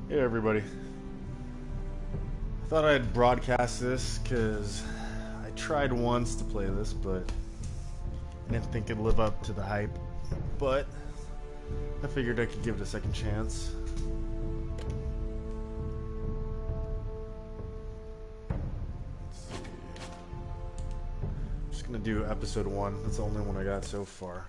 Hey everybody. I thought I'd broadcast this because I tried once to play this, but I didn't think it'd live up to the hype. But I figured I could give it a second chance. Let's see. I'm just gonna do episode 1. That's the only one I got so far.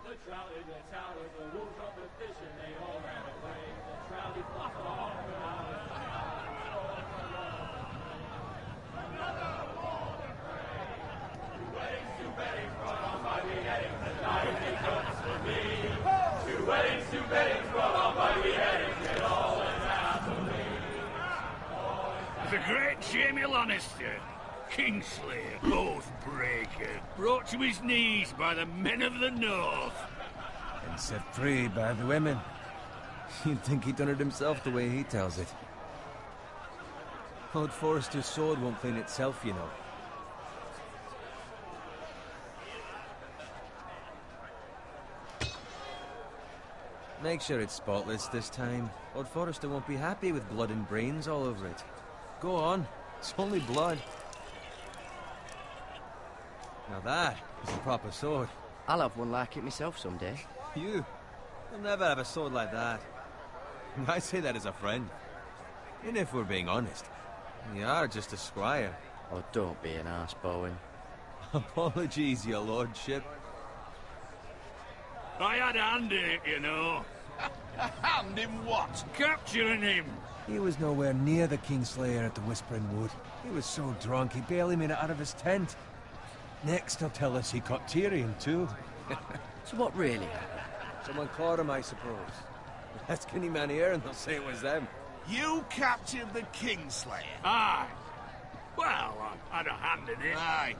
The trout in the towers, the wolves of the fish, and they all ran away. The trout, he flopped off the mountain. Another war to pray. Two weddings brought on by beheadings, and life becomes for me. Two weddings brought on by beheadings, and all is happily. The great Jaime Lannister, Kingslayer, Oathbreaker, brought to his knees by the men of the North. And set free by the women. You'd think he'd done it himself the way he tells it. Lord Forrester's sword won't clean itself, you know. Make sure it's spotless this time. Lord Forrester won't be happy with blood and brains all over it. Go on. It's only blood. Now that is a proper sword. I'll have one like it myself someday. You'll never have a sword like that. I say that as a friend. And if we're being honest, you are just a squire. Oh, don't be an arse, Bowen. Apologies, your lordship. I had a hand in it, you know. A hand in what? Capturing him. He was nowhere near the Kingslayer at the Whispering Wood. He was so drunk he barely made it out of his tent. Next he'll tell us he caught Tyrion too. So what really happened? Someone caught him, I suppose. Ask any man here and they'll say it was them. You captured the Kingslayer? Aye. Well, I had a hand in it. Aye.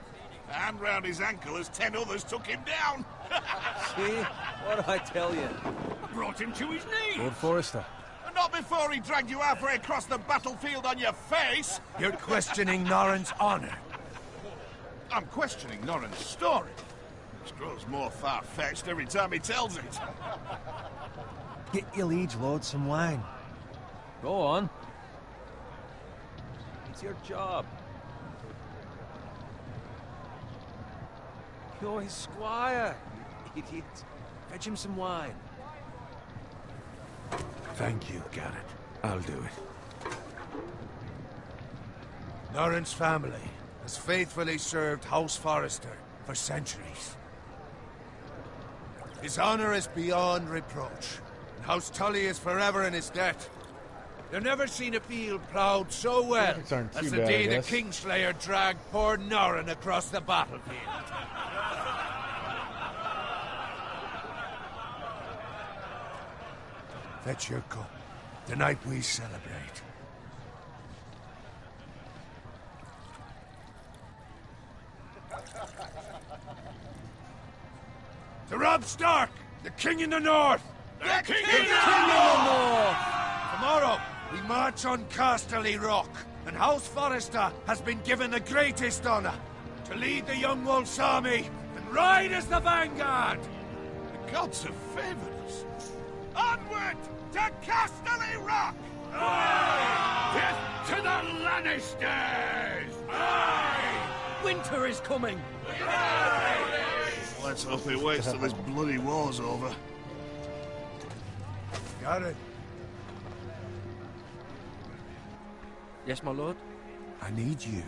A hand round his ankle as 10 others took him down. See? What did I tell you? I brought him to his knees. Lord Forrester. Not before he dragged you halfway across the battlefield on your face. You're questioning Norrin's honor. I'm questioning Norrin's story. It grows more far-fetched every time he tells it. Get your liege lord some wine. Go on. It's your job. You're his squire, you idiot. Fetch him some wine. Thank you, Garrett. I'll do it. Norrin's family has faithfully served House Forrester for centuries. His honor is beyond reproach, and House Tully is forever in his debt. They've never seen a field plowed so well Graphics aren't too as the bad, day I the guess. Kingslayer dragged poor Norrin across the battlefield. Fetch your cup. Tonight we celebrate. To Robb Stark, the King in the North! The King in the North! Tomorrow, we march on Casterly Rock, and House Forrester has been given the greatest honor to lead the Young Wolf's army and ride as the vanguard! The gods have favored us. Onward to Casterly Rock! Death to the Lannisters! Aye! Winter is coming! Let's hope he waits till this bloody war's over. Got it. Yes, my lord? I need you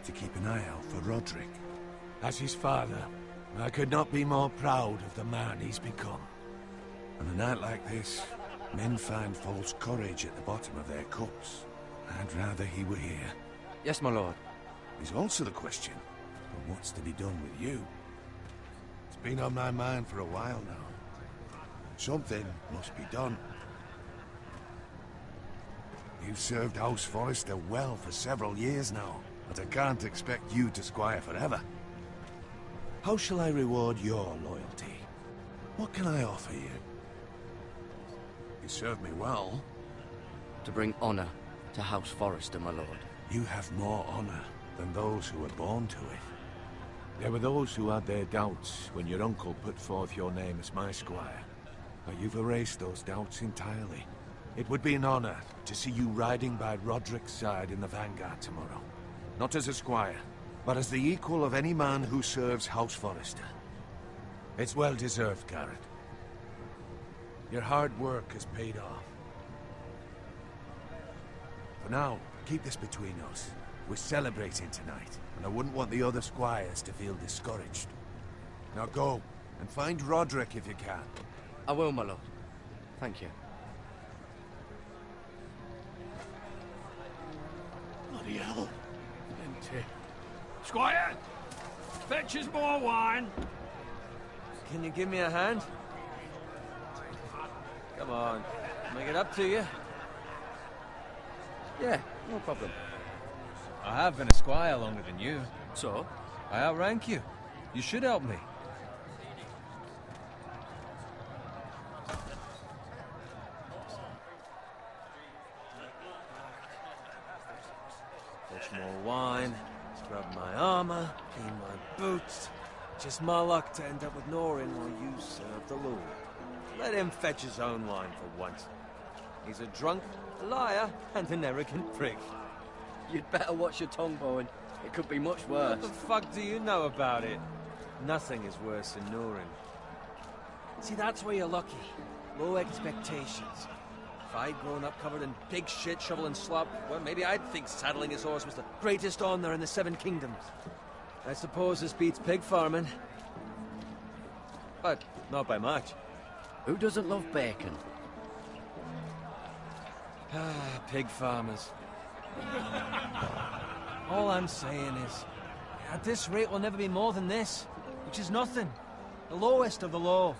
to keep an eye out for Roderick. As his father, I could not be more proud of the man he's become. On a night like this, men find false courage at the bottom of their cups. I'd rather he were here. Yes, my lord. Is also the question of what's to be done with you. It's been on my mind for a while now. Something must be done. You've served House Forrester well for several years now, but I can't expect you to squire forever. How shall I reward your loyalty? What can I offer you? You served me well. To bring honor to House Forrester, my lord. You have more honor than those who were born to it. There were those who had their doubts when your uncle put forth your name as my squire. But you've erased those doubts entirely. It would be an honor to see you riding by Roderick's side in the vanguard tomorrow. Not as a squire, but as the equal of any man who serves House Forrester. It's well deserved, Garrett. Your hard work has paid off. For now, keep this between us. We're celebrating tonight, and I wouldn't want the other squires to feel discouraged. Now go, and find Roderick if you can. I will, my lord. Thank you. Bloody hell. Empty. Squire! Fetch us more wine. Can you give me a hand? Come on, make it up to you. Yeah, no problem. I have been a squire longer than you. So? I outrank you. You should help me. Fetch more wine, scrub my armor, clean my boots. Just my luck to end up with Norin while you serve the Lord. Let him fetch his own wine for once. He's a drunk, a liar, and an arrogant prick. You'd better watch your tongue, Bowen. It could be much worse. What the fuck do you know about it? Nothing is worse than Norin. See, that's where you're lucky. Low expectations. If I'd grown up covered in pig shit, shovel and slop, well, maybe I'd think saddling his horse was the greatest honor in the Seven Kingdoms. I suppose this beats pig farming. But not by much. Who doesn't love bacon? Ah, pig farmers. All I'm saying is, at this rate we'll never be more than this, which is nothing. The lowest of the low.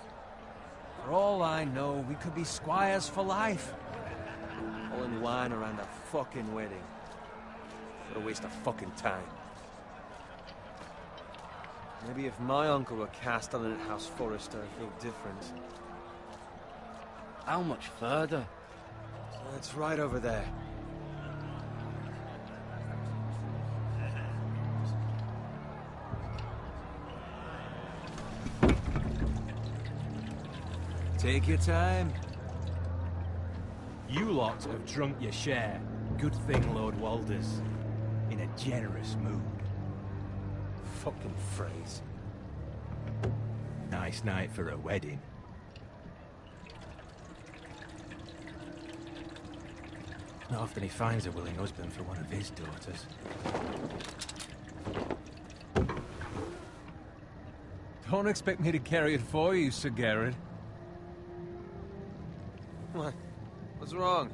For all I know, we could be squires for life. Pulling wine around a fucking wedding. What a waste of fucking time. Maybe if my uncle were castellan at House Forrester, I'd feel different. How much further? It's right over there. Take your time. You lot have drunk your share. Good thing Lord Walder's in a generous mood. Fucking phrase. Nice night for a wedding. Not often he finds a willing husband for one of his daughters. Don't expect me to carry it for you, Sir Garrett. What? What's wrong?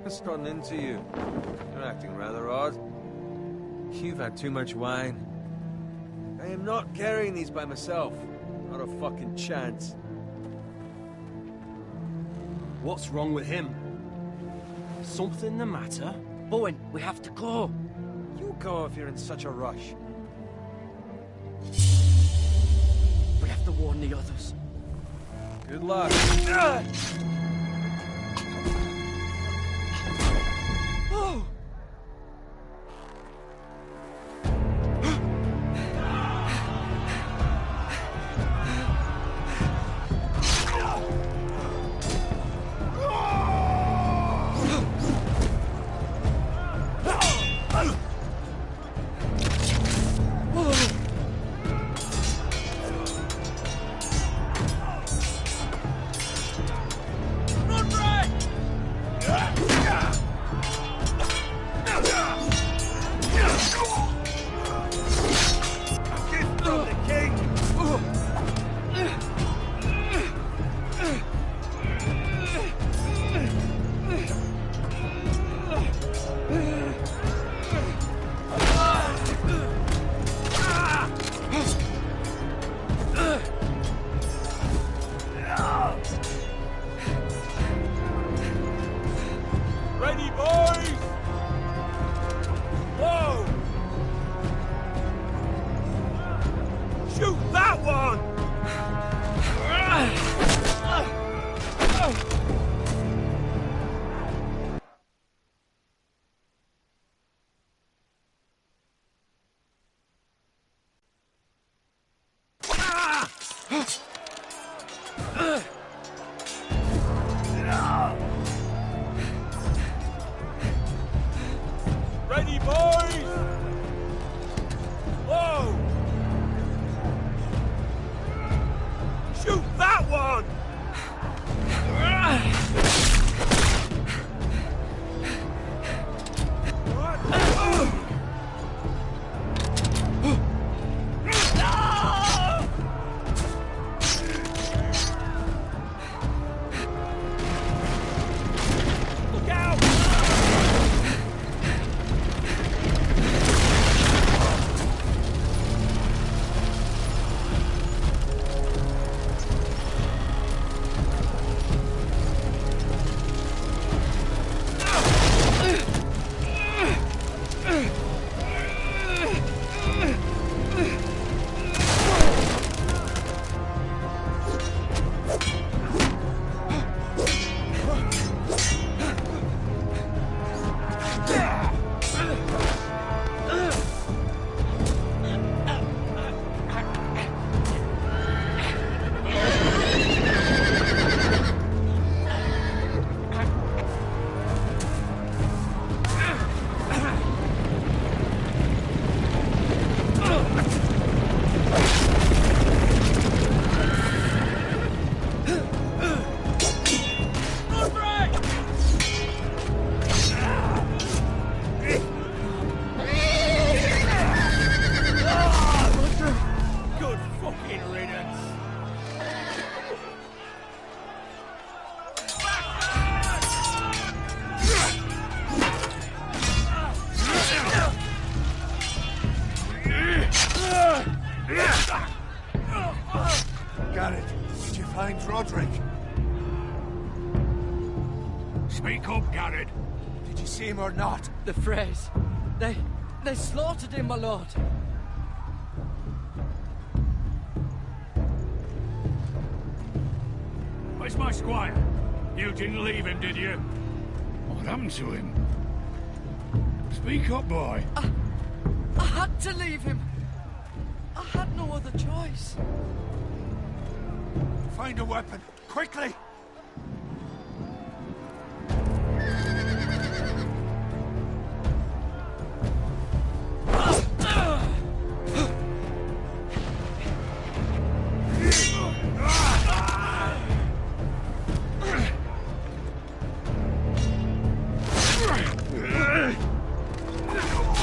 What's gotten into you? You're acting rather odd. You've had too much wine. I am not carrying these by myself. Not a fucking chance. What's wrong with him? Something the matter? Bowen, we have to go. You go if you're in such a rush. We have to warn the others. Good luck. Oh! one! Ready, boys! Whoa! Shoot that one! Look out! Good fucking riddance! Garrett, did you find Roderick? Speak up, Garrett. Did you see him or not? The Freys. They slaughtered him, my lord. Where's my squire? You didn't leave him, did you? What happened to him? Speak up, boy. I had to leave him. I had no other choice. Find a weapon, quickly!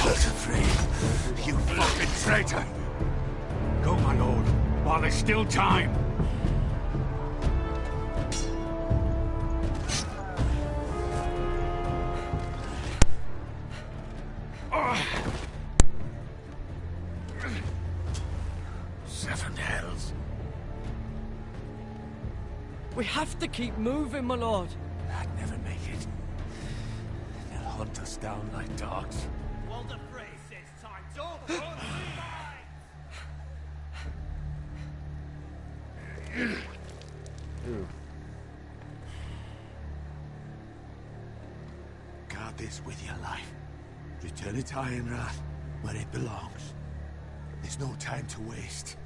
Walter, you fucking traitor! Go, my lord, while there's still time. Seven hells. We have to keep moving, my lord. I'd never make it. They'll hunt us down like dogs. Walder Frey says time's over. Guard this with your life. Return it to Ironrath, where it belongs. There's no time to waste.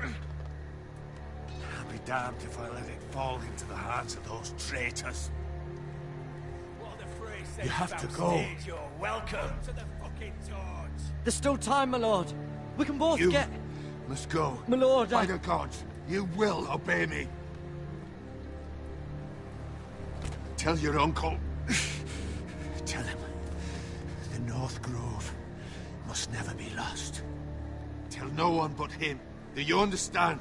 I'll be damned if I let it fall into the hands of those traitors. Walder Frey says You have to backstage, go. You're welcome to the fucking torch. There's still time, my lord. We can both You get... must go. My lord, By the gods, you will obey me. Tell your uncle. Tell him the North Grove must never be lost. Tell no one but him. Do you understand?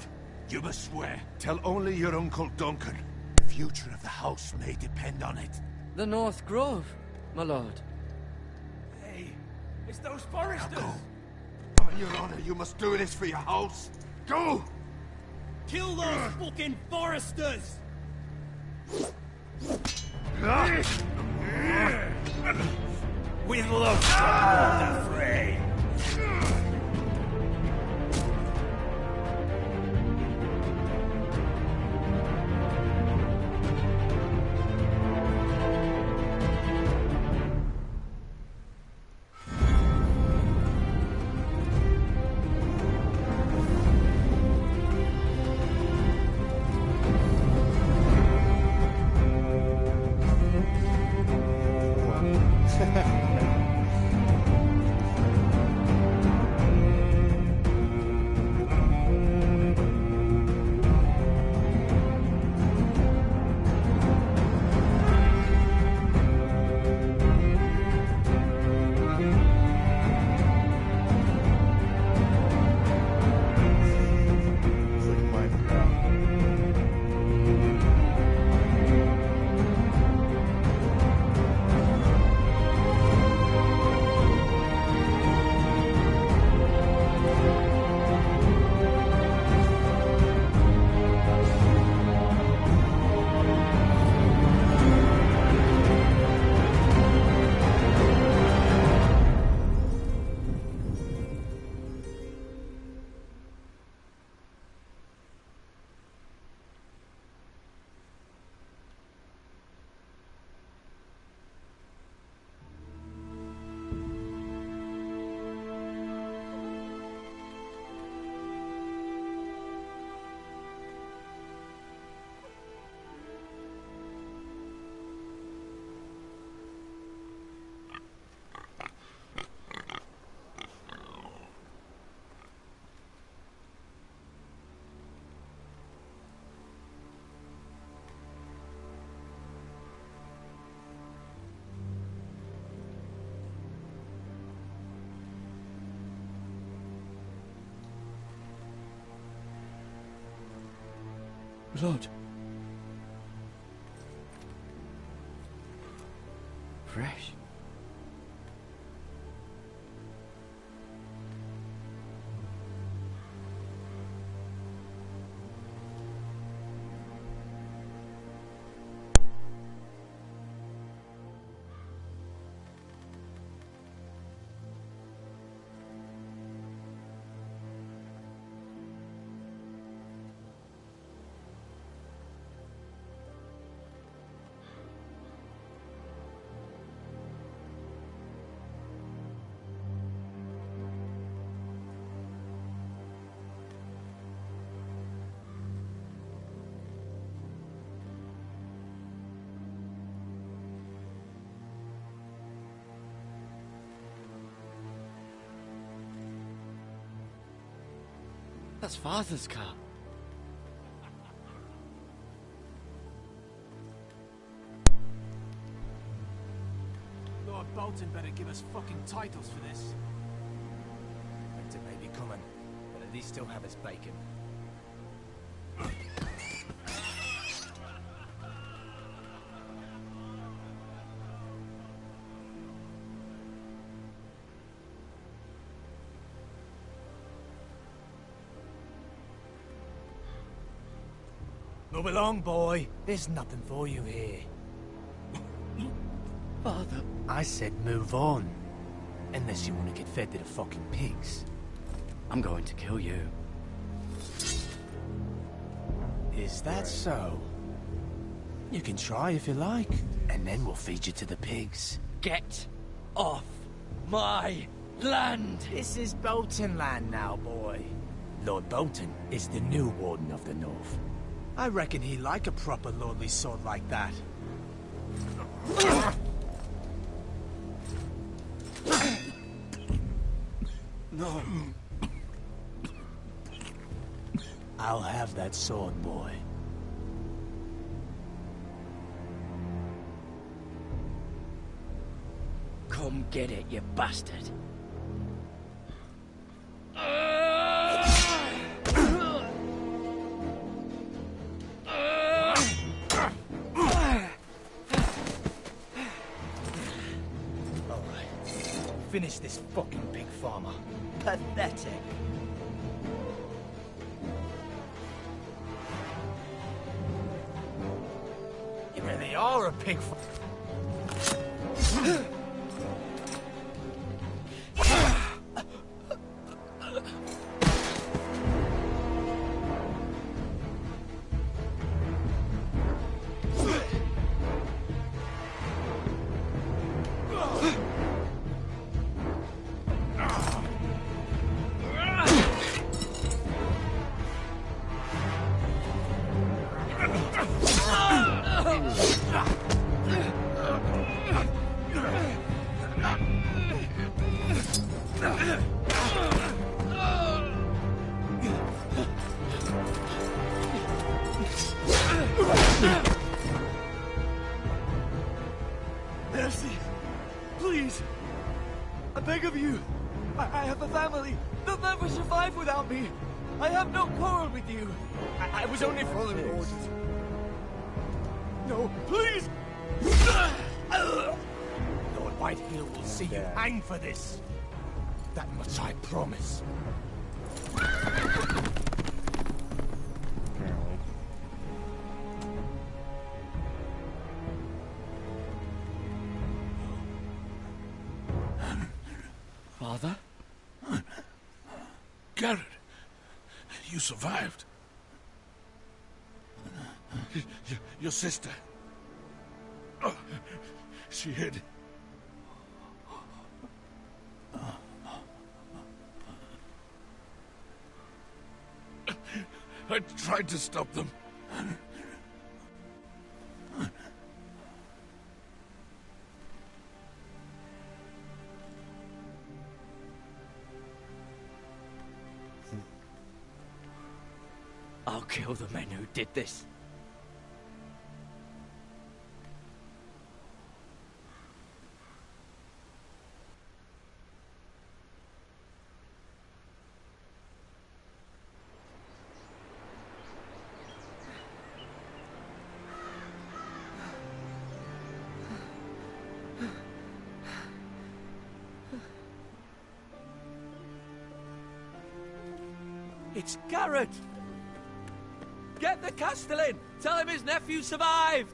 You must swear. Tell only your Uncle Duncan. The future of the house may depend on it. The North Grove, my lord. Hey, it's those foresters. Go. On your honor, you must do this for your house. Go! Kill those fucking foresters. With love, Walder Frey. Blood. Fresh. That's Father's car. Lord Bolton better give us fucking titles for this. Winter may be coming, but at least still have his bacon. Move along, boy. There's nothing for you here. Father. I said move on. Unless you want to get fed to the fucking pigs. I'm going to kill you. Is that so? You can try if you like, and then we'll feed you to the pigs. Get off my land! This is Bolton land now, boy. Lord Bolton is the new Warden of the North. I reckon he'd like a proper lordly sword like that. No. I'll have that sword, boy. Come get it, you bastard. Finish this fucking pig farmer. Pathetic. You really are a pig farmer. Mercy! Please! I beg of you! I have a family! They'll never survive without me! I have no quarrel with you! I was only following orders. No, please! Lord Whitehill will see you hang for this. That much I promise. Father? Garrett, you survived. Your sister. Oh, she hid. I tried to stop them. I'll kill the men who did this. It's Garrett! Get the Castellan! Tell him his nephew survived!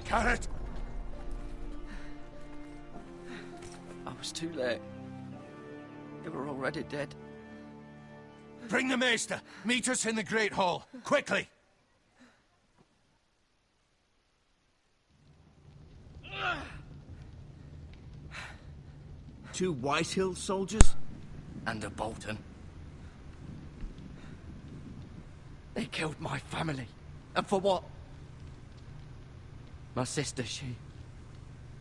Garrett! I was too late. They were already dead. Bring the Maester! Meet us in the Great Hall! Quickly! Two Whitehill soldiers? And a Bolton. They killed my family. And for what? My sister,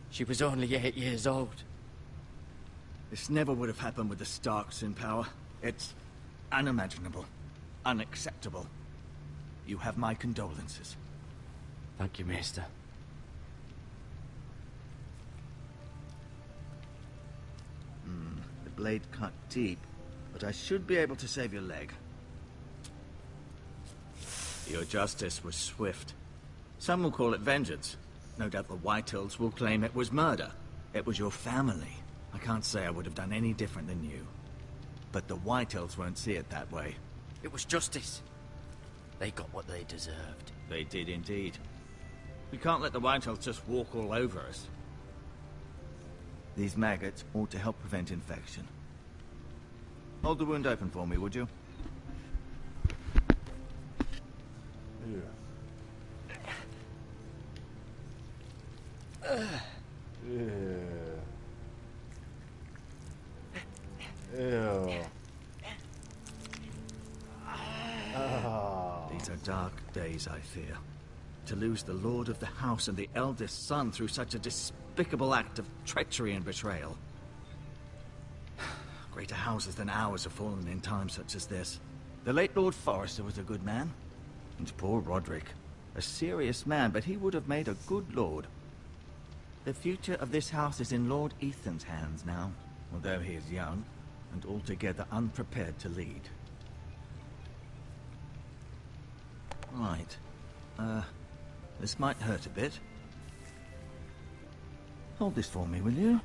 she was only 8 years old. This never would have happened with the Starks in power. It's unimaginable. Unacceptable. You have my condolences. Thank you, Maester. The blade cut deep, but I should be able to save your leg. Your justice was swift. Some will call it vengeance. No doubt the Whitehills will claim it was murder. It was your family. I can't say I would have done any different than you. But the Whitehills won't see it that way. It was justice. They got what they deserved. They did indeed. We can't let the Whitehills just walk all over us. These maggots ought to help prevent infection. Hold the wound open for me, would you? Ew. Oh. These are dark days, I fear. To lose the lord of the house and the eldest son through such a despicable act of treachery and betrayal. Greater houses than ours have fallen in times such as this. The late Lord Forrester was a good man. And poor Roderick. A serious man, but he would have made a good lord. The future of this house is in Lord Ethan's hands now, although he is young and altogether unprepared to lead. Right. This might hurt a bit. Hold this for me, will you?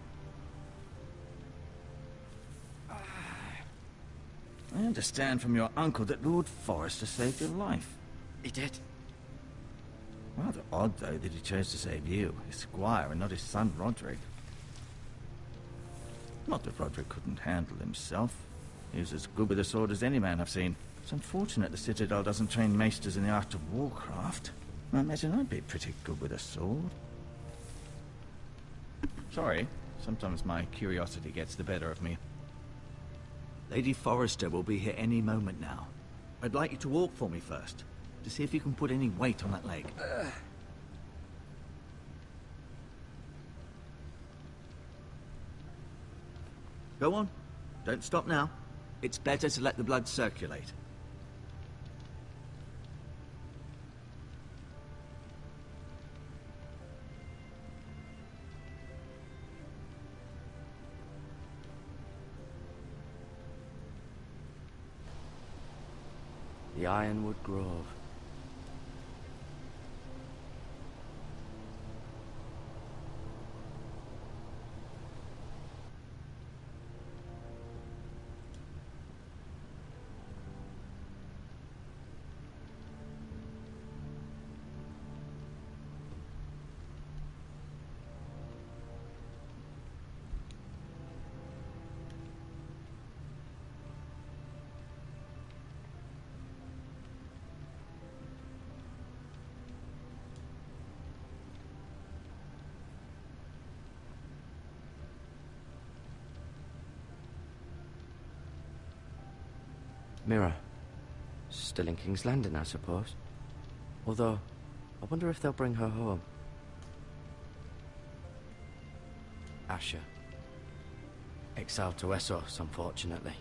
I understand from your uncle that Lord Forrester saved your life. He did. Rather odd, though, that he chose to save you, his squire, and not his son Roderick. Not that Roderick couldn't handle himself. He was as good with a sword as any man I've seen. It's unfortunate the Citadel doesn't train maesters in the art of warcraft. I imagine I'd be pretty good with a sword. Sorry, sometimes my curiosity gets the better of me. Lady Forrester will be here any moment now. I'd like you to walk for me first, to see if you can put any weight on that leg. Go on. Don't stop now. It's better to let the blood circulate. The Ironwood Grove. Mira. Still in King's Landing, I suppose. Although, I wonder if they'll bring her home. Asher. Exiled to Essos, unfortunately.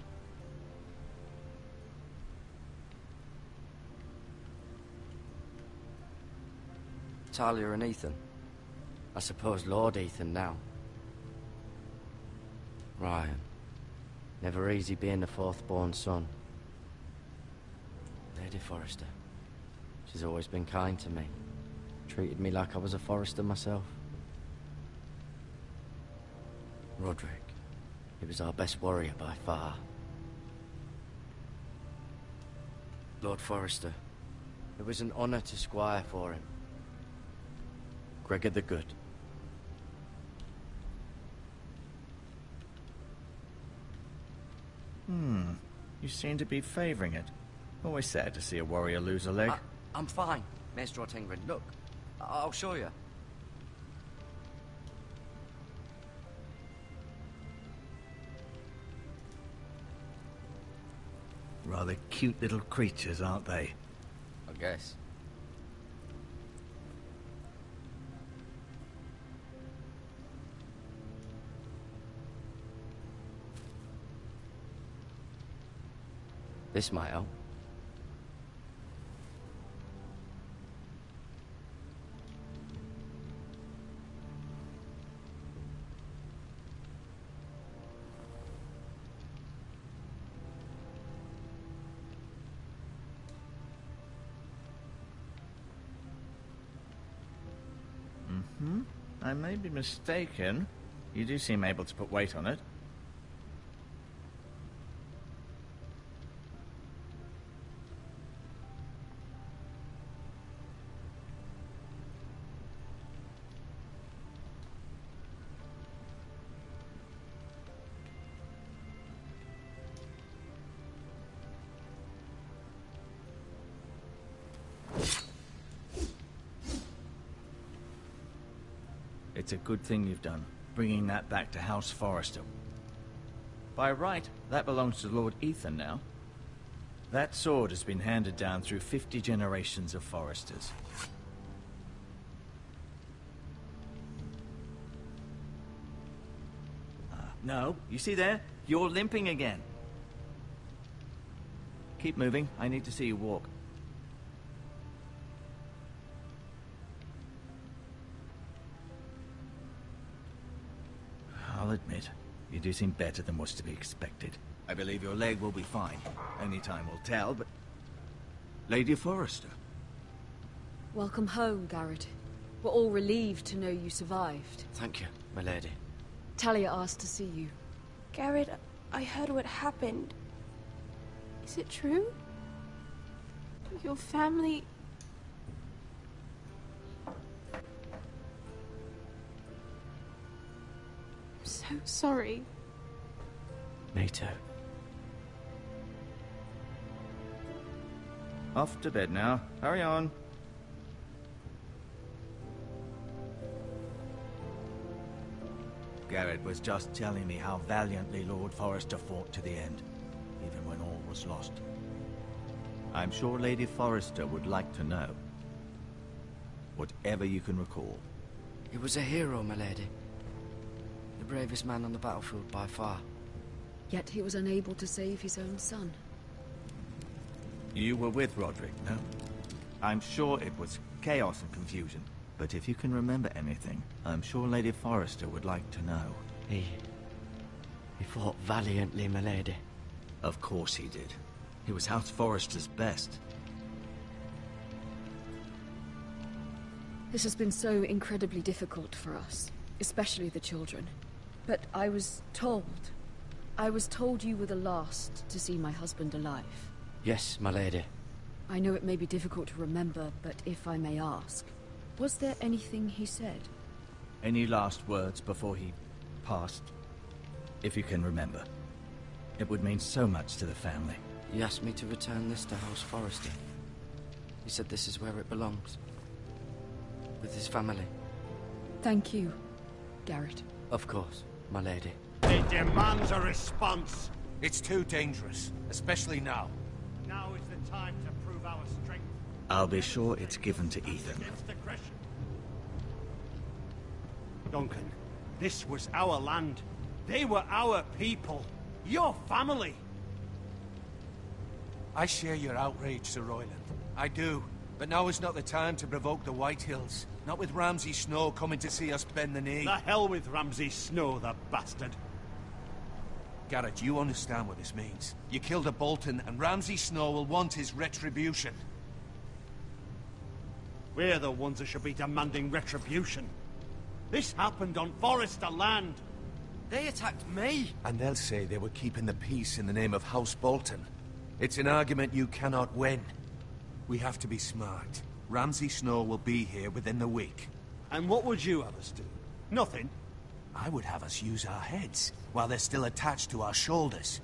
Talia and Ethan. I suppose Lord Ethan now. Ryan. Never easy being the fourth-born son. Lady Forrester. She's always been kind to me. Treated me like I was a Forrester myself. Roderick, he was our best warrior by far. Lord Forrester, it was an honor to squire for him. Gregor the Good. You seem to be favoring it. Always sad to see a warrior lose a leg. I'm fine, Maestro Tengrin. Look, I'll show you. Rather cute little creatures, aren't they? I guess. This might help. I may be mistaken. You do seem able to put weight on it. It's a good thing you've done, bringing that back to House Forrester. By right, that belongs to Lord Ethan now. That sword has been handed down through 50 generations of Forresters. No, you see there? You're limping again. Keep moving. I need to see you walk. I'll admit, you do seem better than was to be expected. I believe your leg will be fine. Only time will tell, but... Lady Forrester. Welcome home, Garrett. We're all relieved to know you survived. Thank you, my lady. Talia asked to see you. Garrett, I heard what happened. Is it true? Your family... I'm so sorry. Me too. Off to bed now. Hurry on. Garrett was just telling me how valiantly Lord Forrester fought to the end, even when all was lost. I'm sure Lady Forrester would like to know. Whatever you can recall. He was a hero, my lady. The bravest man on the battlefield by far. Yet he was unable to save his own son. You were with Roderick, no? I'm sure it was chaos and confusion. But if you can remember anything, I'm sure Lady Forrester would like to know. He fought valiantly, my lady. Of course he did. He was House Forrester's best. This has been so incredibly difficult for us, especially the children. But I was told you were the last to see my husband alive. Yes, my lady. I know it may be difficult to remember, but if I may ask, was there anything he said? Any last words before he passed? If you can remember. It would mean so much to the family. He asked me to return this to House Forrester. He said this is where it belongs. With his family. Thank you, Garrett. Of course, my lady. It demands a response. It's too dangerous, especially now. Now is the time to prove our strength. I'll be sure it's given to Ethan. Against aggression. Duncan, this was our land. They were our people. Your family. I share your outrage, Sir Royland. I do. But now is not the time to provoke the Whitehills. Not with Ramsay Snow coming to see us bend the knee. The hell with Ramsay Snow, the bastard. Garrett, you understand what this means. You killed a Bolton, and Ramsay Snow will want his retribution. We're the ones that should be demanding retribution. This happened on Forrester land. They attacked me. And they'll say they were keeping the peace in the name of House Bolton. It's an argument you cannot win. We have to be smart. Ramsay Snow will be here within the week. And what would you have us do? Nothing. I would have us use our heads, while they're still attached to our shoulders.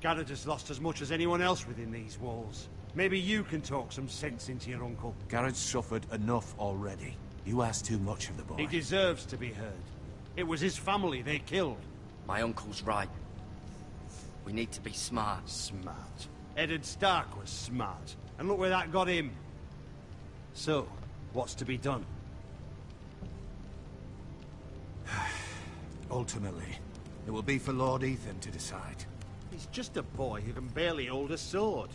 Garrett has lost as much as anyone else within these walls. Maybe you can talk some sense into your uncle. Garrett's suffered enough already. You ask too much of the boy. He deserves to be heard. It was his family they killed. My uncle's right. We need to be smart. Smart. Eddard Stark was smart. And look where that got him. So, what's to be done? Ultimately, it will be for Lord Ethan to decide. He's just a boy who can barely hold a sword.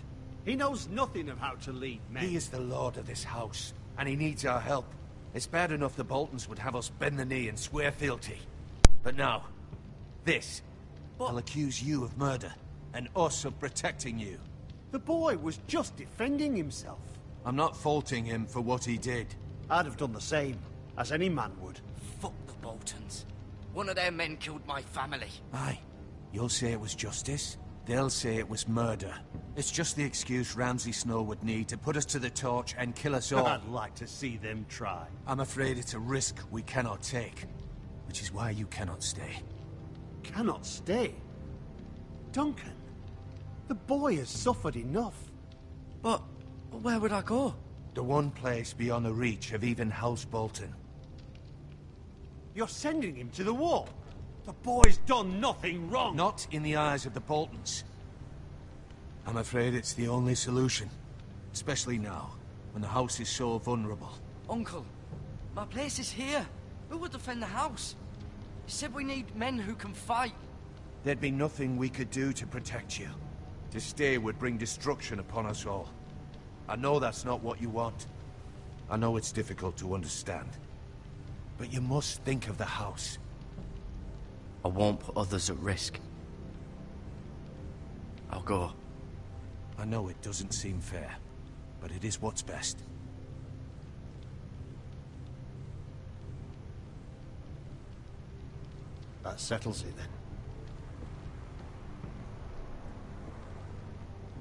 He knows nothing of how to lead men. He is the lord of this house, and he needs our help. It's bad enough the Boltons would have us bend the knee and swear fealty. But now, this. I'll accuse you of murder, and us of protecting you. The boy was just defending himself. I'm not faulting him for what he did. I'd have done the same, as any man would. Fuck the Boltons. One of their men killed my family. Aye. You'll say it was justice. They'll say it was murder. It's just the excuse Ramsay Snow would need to put us to the torch and kill us all. I'd like to see them try. I'm afraid it's a risk we cannot take. Which is why you cannot stay. Cannot stay? Duncan, the boy has suffered enough. But where would I go? The one place beyond the reach of even House Bolton. You're sending him to the wall? The boy's done nothing wrong. Not in the eyes of the Boltons. I'm afraid it's the only solution. Especially now, when the house is so vulnerable. Uncle, my place is here. Who would defend the house? You said we need men who can fight. There'd be nothing we could do to protect you. To stay would bring destruction upon us all. I know that's not what you want. I know it's difficult to understand. But you must think of the house. I won't put others at risk. I'll go. I know it doesn't seem fair, but it is what's best. That settles it then.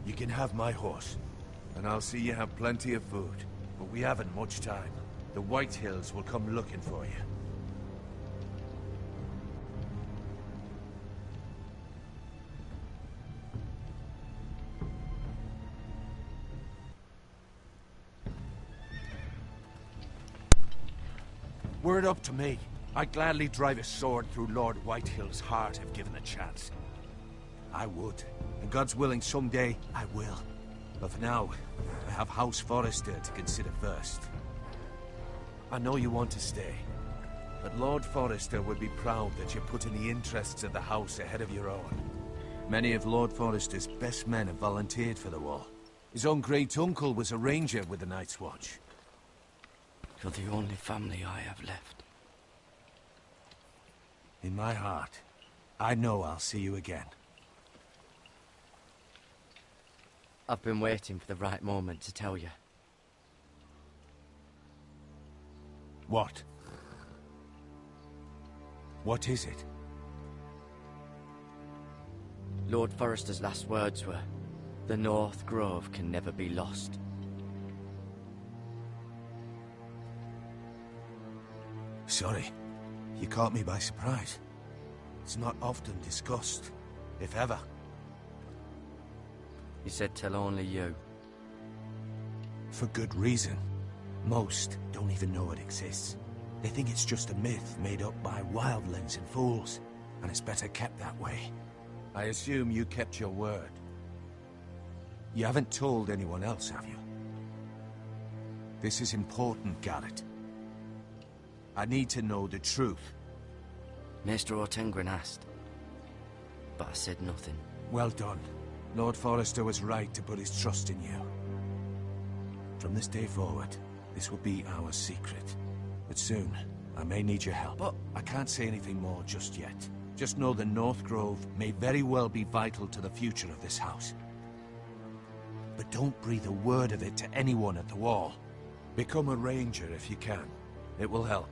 You can have my horse, and I'll see you have plenty of food. But we haven't much time. The White Hills will come looking for you. Were it up to me, I'd gladly drive a sword through Lord Whitehill's heart if given the chance. I would, and God's willing someday I will. But for now, I have House Forrester to consider first. I know you want to stay, but Lord Forrester would be proud that you're putting the interests of the house ahead of your own. Many of Lord Forrester's best men have volunteered for the war. His own great-uncle was a ranger with the Night's Watch. You're the only family I have left. In my heart, I know I'll see you again. I've been waiting for the right moment to tell you. What? What is it? Lord Forrester's last words were, "The North Grove can never be lost." Sorry. You caught me by surprise. It's not often discussed, if ever. He said tell only you. For good reason. Most don't even know it exists. They think it's just a myth made up by wildlings and fools, and it's better kept that way. I assume you kept your word. You haven't told anyone else, have you? This is important, Garrett. I need to know the truth. Maester Ortengren asked, but I said nothing. Well done. Lord Forrester was right to put his trust in you. From this day forward, this will be our secret. But soon, I may need your help. But I can't say anything more just yet. Just know the North Grove may very well be vital to the future of this house. But don't breathe a word of it to anyone at the wall. Become a ranger if you can. It will help.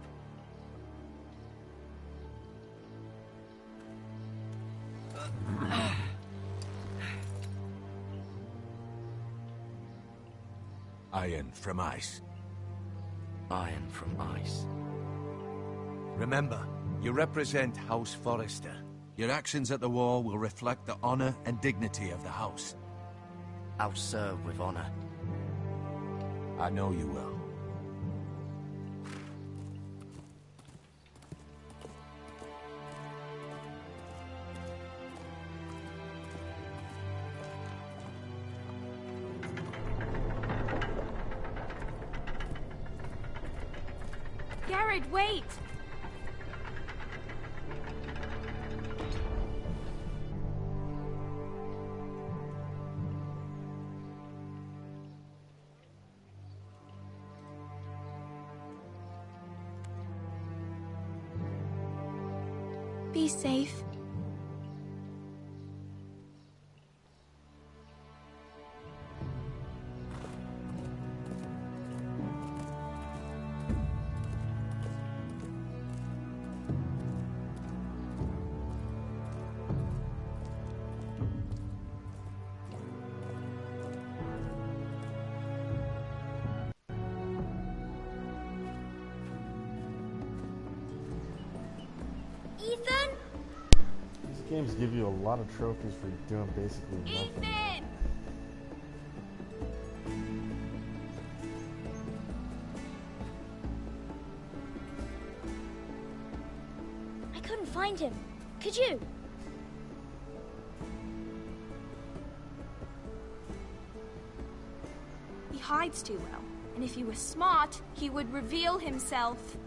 Iron from ice. Iron from ice. Remember, you represent House Forrester. Your actions at the war will reflect the honor and dignity of the house. I'll serve with honor. I know you will. Garrett, wait! Be safe. Ethan? These games give you a lot of trophies for doing basically nothing. Ethan! I couldn't find him. Could you? He hides too well, and if he were smart, he would reveal himself.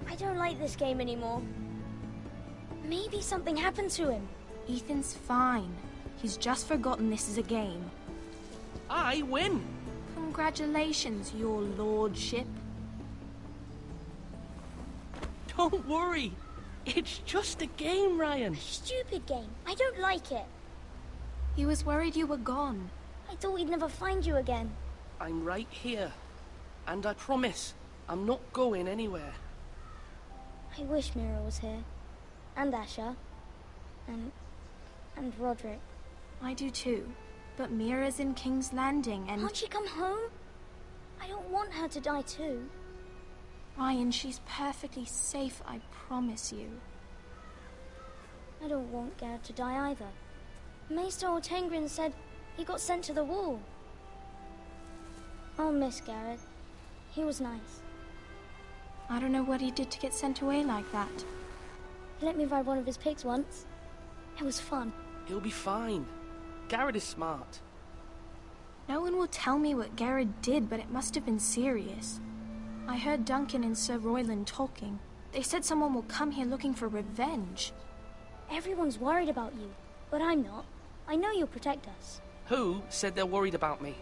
I don't like this game anymore. Maybe something happened to him. Ethan's fine. He's just forgotten this is a game. I win! Congratulations, your lordship. Don't worry. It's just a game, Ryan. Stupid game. I don't like it. He was worried you were gone. I thought we'd never find you again. I'm right here. And I promise, I'm not going anywhere. I wish Mira was here. And Asher. And Roderick. I do too. But Mira's in King's Landing and... Can't she come home? I don't want her to die too. Ryan, she's perfectly safe, I promise you. I don't want Garrett to die either. Maester Ortengrin said he got sent to the wall. I'll miss Garrett. He was nice. I don't know what he did to get sent away like that. He let me ride one of his pigs once. It was fun. He'll be fine. Garrett is smart. No one will tell me what Garrett did, but it must have been serious. I heard Duncan and Sir Royland talking. They said someone will come here looking for revenge. Everyone's worried about you, but I'm not. I know you'll protect us. Who said they're worried about me?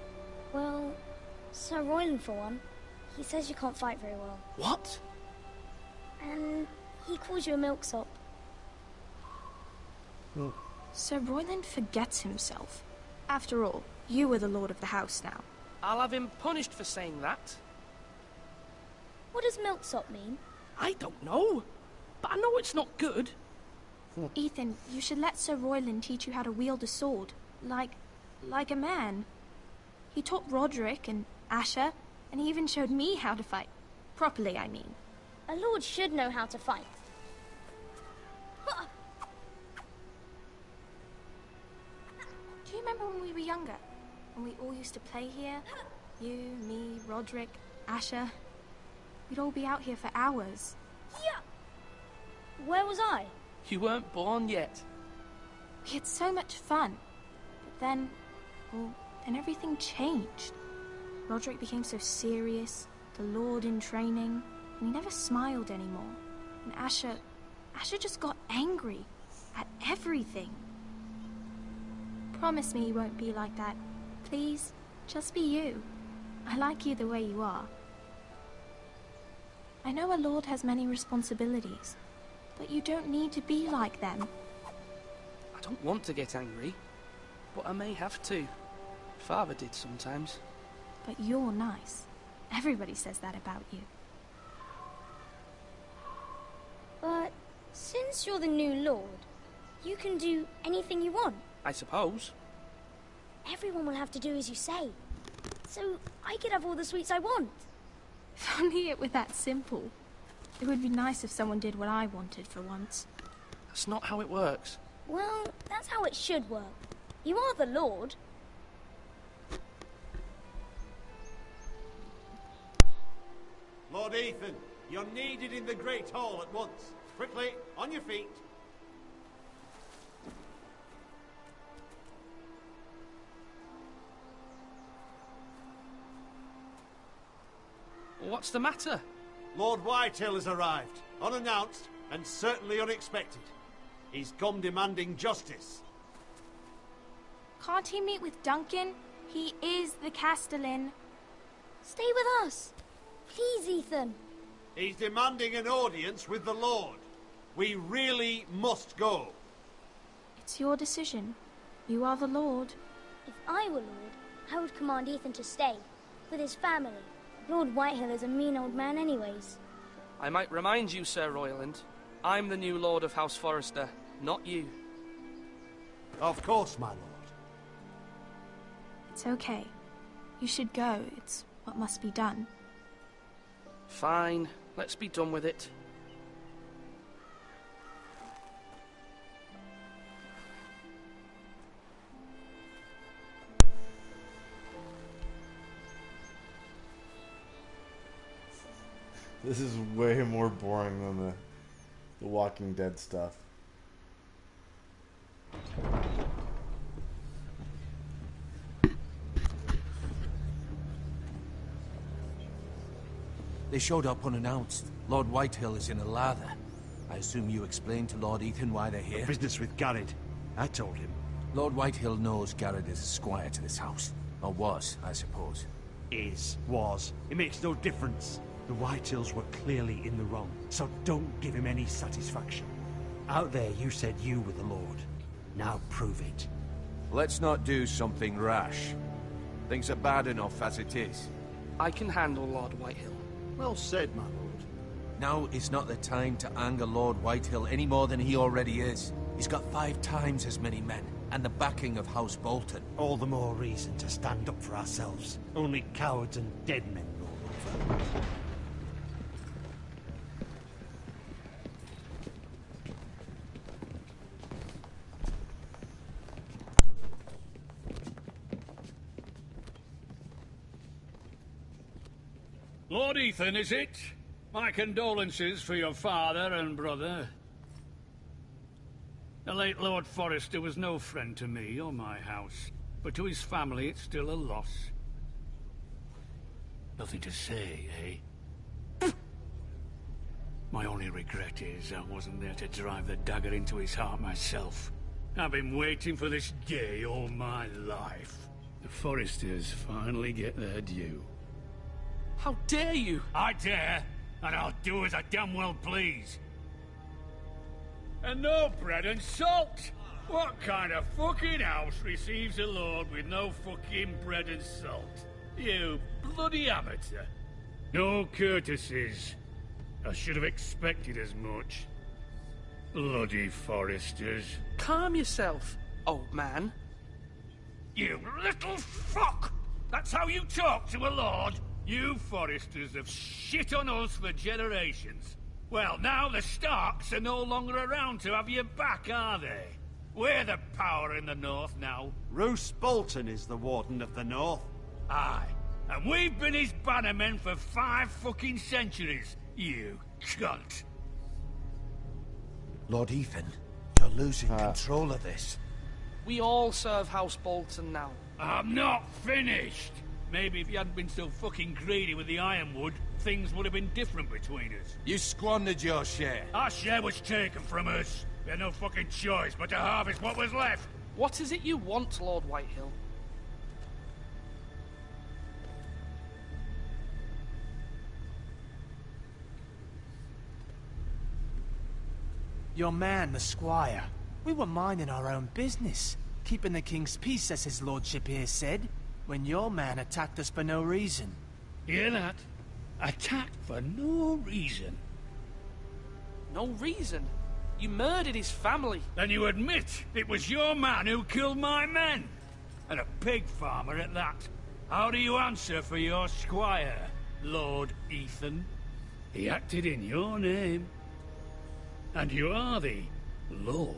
Well, Sir Royland for one. He says you can't fight very well. What? And he calls you a milksop. Sir Royland forgets himself. After all, you are the lord of the house now. I'll have him punished for saying that. What does milksop mean? I don't know, but I know it's not good. Ethan, you should let Sir Royland teach you how to wield a sword. Like a man. He taught Roderick and Asher, and he even showed me how to fight. Properly, I mean. A lord should know how to fight. Do you remember when we were younger? When we all used to play here? You, me, Roderick, Asher. We'd all be out here for hours. Yeah. Where was I? You weren't born yet. We had so much fun. But then, well, then everything changed. Roderick became so serious, the Lord in training, and he never smiled anymore. And Asher just got angry at everything. Promise me you won't be like that. Please, just be you. I like you the way you are. I know a lord has many responsibilities, but you don't need to be like them. I don't want to get angry, but I may have to. Father did sometimes. But you're nice, Everybody says that about you. But since you're the new lord, you can do anything you want. I suppose. Everyone will have to do as you say. So I could have all the sweets I want. If only it were that simple. It would be nice if someone did what I wanted for once. That's not how it works. Well, that's how it should work. You are the lord. Lord Ethan, you're needed in the Great Hall at once. Quickly, on your feet. What's the matter? Lord Whitehill has arrived, unannounced and certainly unexpected. He's come demanding justice. Can't he meet with Duncan? He is the Castellan. Stay with us. Please, Ethan. He's demanding an audience with the Lord. We really must go. It's your decision. You are the Lord. If I were lord, I would command Ethan to stay, with his family. Lord Whitehill is a mean old man anyways. I might remind you, Sir Royland, I'm the new Lord of House Forrester, not you. Of course, my lord. It's okay. You should go. It's what must be done. Fine, let's be done with it. This is way more boring than the Walking Dead stuff. They showed up unannounced. Lord Whitehill is in a lather. I assume you explained to Lord Ethan why they're here? Business with Garrett. I told him. Lord Whitehill knows Garrett is a squire to this house. Or was, I suppose. Was. It makes no difference. The Whitehills were clearly in the wrong, so don't give him any satisfaction. Out there you said you were the Lord. Now prove it. Let's not do something rash. Things are bad enough as it is. I can handle Lord Whitehill. Well said, my lord. Now is not the time to anger Lord Whitehill any more than he already is. He's got 5 times as many men, and the backing of House Bolton. All the more reason to stand up for ourselves. Only cowards and dead men roll over. Lord Ethan, is it? My condolences for your father and brother. The late Lord Forrester was no friend to me or my house, but to his family it's still a loss. Nothing to say, eh? My only regret is I wasn't there to drive the dagger into his heart myself. I've been waiting for this day all my life. The Forresters finally get their due. How dare you? I dare, and I'll do as I damn well please. And no bread and salt! What kind of fucking house receives a lord with no fucking bread and salt? You bloody amateur. No courtesies. I should have expected as much. Bloody Forresters. Calm yourself, old man. You little fuck! That's how you talk to a lord? You Forresters have shit on us for generations. Well, now the Starks are no longer around to have your back, are they? We're the power in the north now. Roose Bolton is the Warden of the North. Aye, and we've been his bannermen for 5 fucking centuries, you cunt. Lord Ethan, you're losing control of this. We all serve House Bolton now. I'm not finished! Maybe if you hadn't been so fucking greedy with the ironwood, things would have been different between us. You squandered your share. Our share was taken from us. We had no fucking choice but to harvest what was left. What is it you want, Lord Whitehill? Your man, the squire. We were minding our own business, keeping the king's peace, as his lordship here said, when your man attacked us for no reason. Hear that? Attacked for no reason. No reason? You murdered his family. Then you admit it was your man who killed my men? And a pig farmer at that. How do you answer for your squire, Lord Ethan? He acted in your name. And you are the lord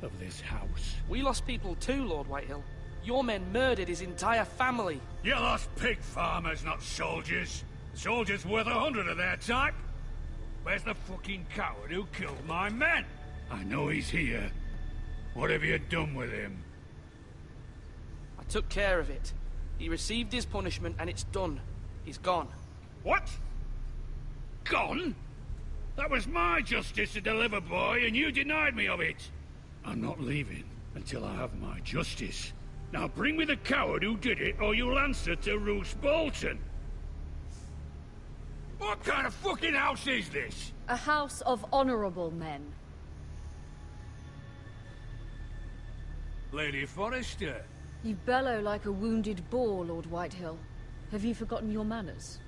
of this house. We lost people too, Lord Whitehill. Your men murdered his entire family. You lost pig farmers, not soldiers. Soldiers worth 100 of their type. Where's the fucking coward who killed my men? I know he's here. What have you done with him? I took care of it. He received his punishment and it's done. He's gone. What? Gone? That was my justice to deliver, boy, and you denied me of it. I'm not leaving until I have my justice. Now bring me the coward who did it, or you'll answer to Roose Bolton. What kind of fucking house is this? A house of honorable men. Lady Forrester. You bellow like a wounded boar, Lord Whitehill. Have you forgotten your manners?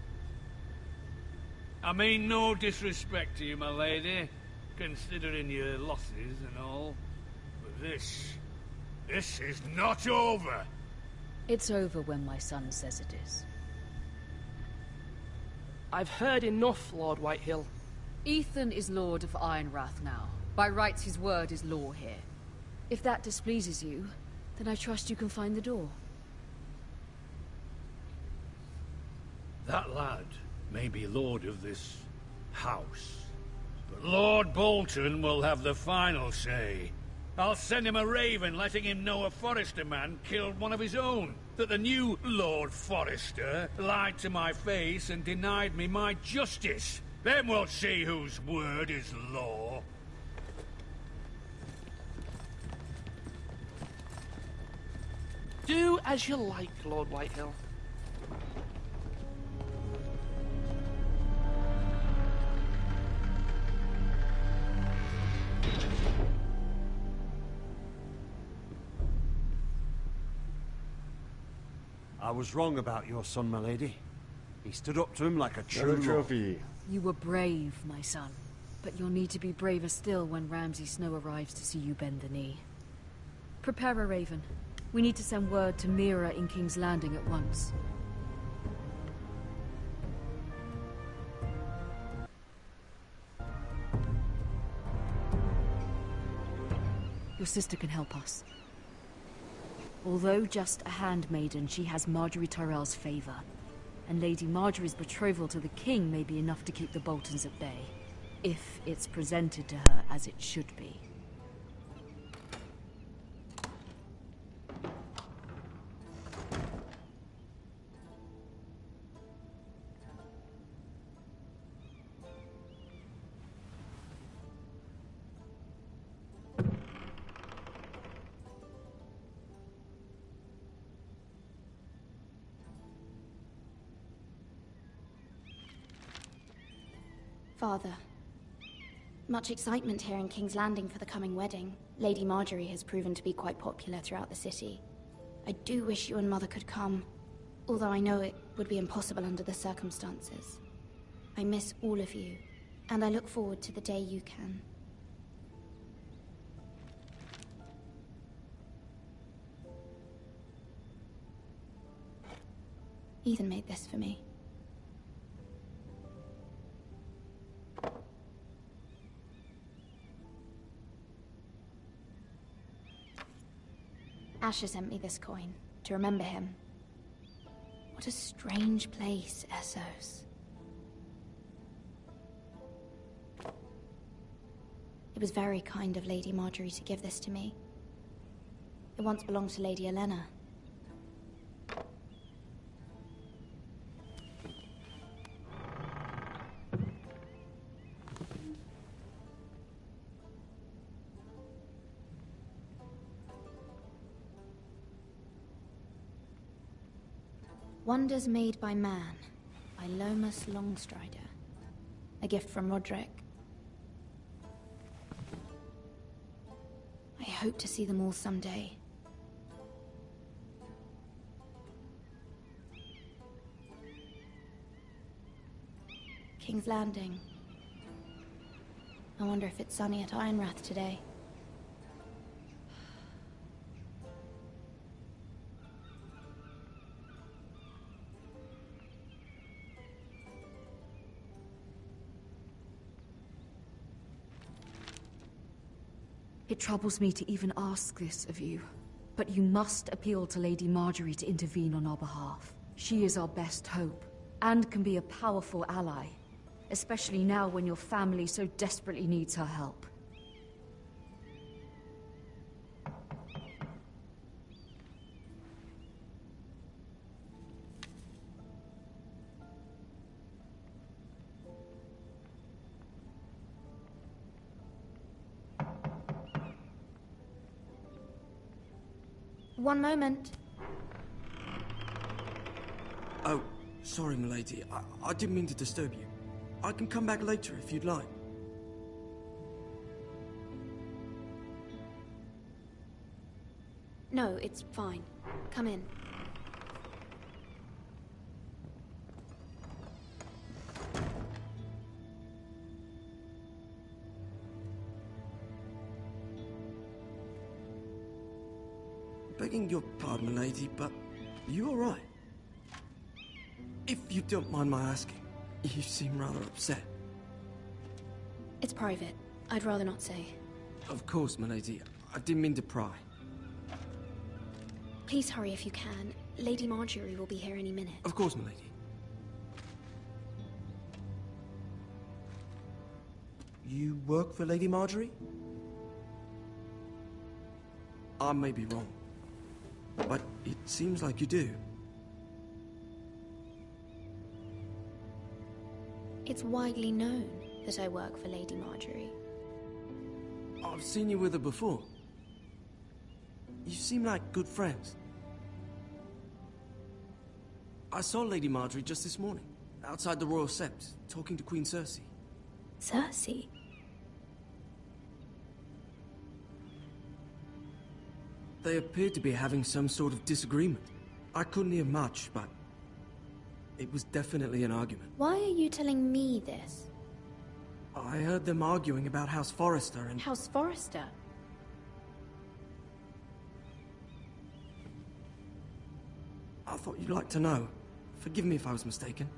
I mean no disrespect to you, my lady, considering your losses and all. But this is not over. It's over when my son says it is. I've heard enough, Lord Whitehill. Ethan is Lord of Ironrath now. By rights, his word is law here. If that displeases you, then I trust you can find the door. That lad may be lord of this house, but Lord Bolton will have the final say. I'll send him a raven letting him know a Forrester man killed one of his own. That the new Lord Forrester lied to my face and denied me my justice. Then we'll see whose word is law. Do as you like, Lord Whitehill. I was wrong about your son, my lady. He stood up to him like a true Another trophy. You were brave, my son. But you'll need to be braver still when Ramsay Snow arrives to see you bend the knee. Prepare a raven. We need to send word to Mira in King's Landing at once. Your sister can help us. Although just a handmaiden, she has Marjorie Tyrell's favor. And Lady Marjorie's betrothal to the king may be enough to keep the Boltons at bay. If it's presented to her as it should be. Father. Much excitement here in King's Landing for the coming wedding. Lady Marjorie has proven to be quite popular throughout the city. I do wish you and Mother could come, although I know it would be impossible under the circumstances. I miss all of you, and I look forward to the day you can. Ethan made this for me. Asher sent me this coin, to remember him. What a strange place, Essos. It was very kind of Lady Marjorie to give this to me. It once belonged to Lady Elena. Wonders Made by Man, by Lomas Longstrider. A gift from Roderick. I hope to see them all someday. King's Landing. I wonder if it's sunny at Ironrath today. It troubles me to even ask this of you, but you must appeal to Lady Marjorie to intervene on our behalf. She is our best hope, and can be a powerful ally, especially now when your family so desperately needs her help. One moment. Oh, sorry, milady. I didn't mean to disturb you. I can come back later if you'd like. No, it's fine. Come in. Begging your pardon, milady, but you all right? If you don't mind my asking, you seem rather upset. It's private. I'd rather not say. Of course, milady. I didn't mean to pry. Please hurry if you can. Lady Marjorie will be here any minute. Of course, milady. You work for Lady Marjorie? I may be wrong, but it seems like you do. It's widely known that I work for Lady Marjorie. I've seen you with her before. You seem like good friends. I saw Lady Marjorie just this morning, outside the Royal Sept, talking to Queen Cersei. Cersei? They appeared to be having some sort of disagreement. I couldn't hear much, but it was definitely an argument. Why are you telling me this? I heard them arguing about House Forrester and... House Forrester? I thought you'd like to know. Forgive me if I was mistaken.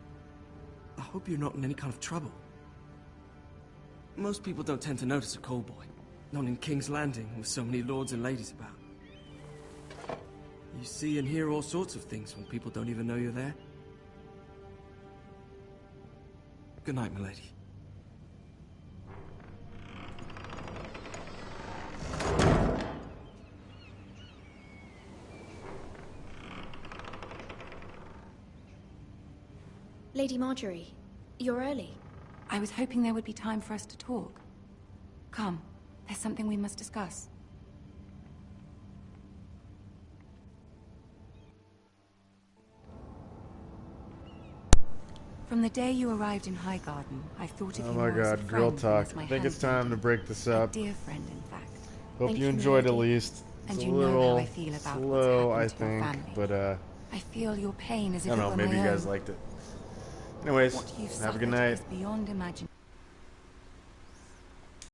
I hope you're not in any kind of trouble. Most people don't tend to notice a call boy. Not in King's Landing, with so many lords and ladies about. You see and hear all sorts of things when people don't even know you're there. Good night, milady. Lady Marjorie, you're early. I was hoping there would be time for us to talk. Come, there's something we must discuss. From the day you arrived in Highgarden, I've thought of you more as a friend girl than talk. as my I think it's time handmaiden. to break this up. A dear friend, in fact. Hope Thank you enjoyed at milady. least. It's And a you know little how I feel about slow, I what's happened to our think, family. but I feel your pain as I if don't it know, were maybe my you guys own. liked it. Anyways, What you've have a good suffered night. is beyond imagination.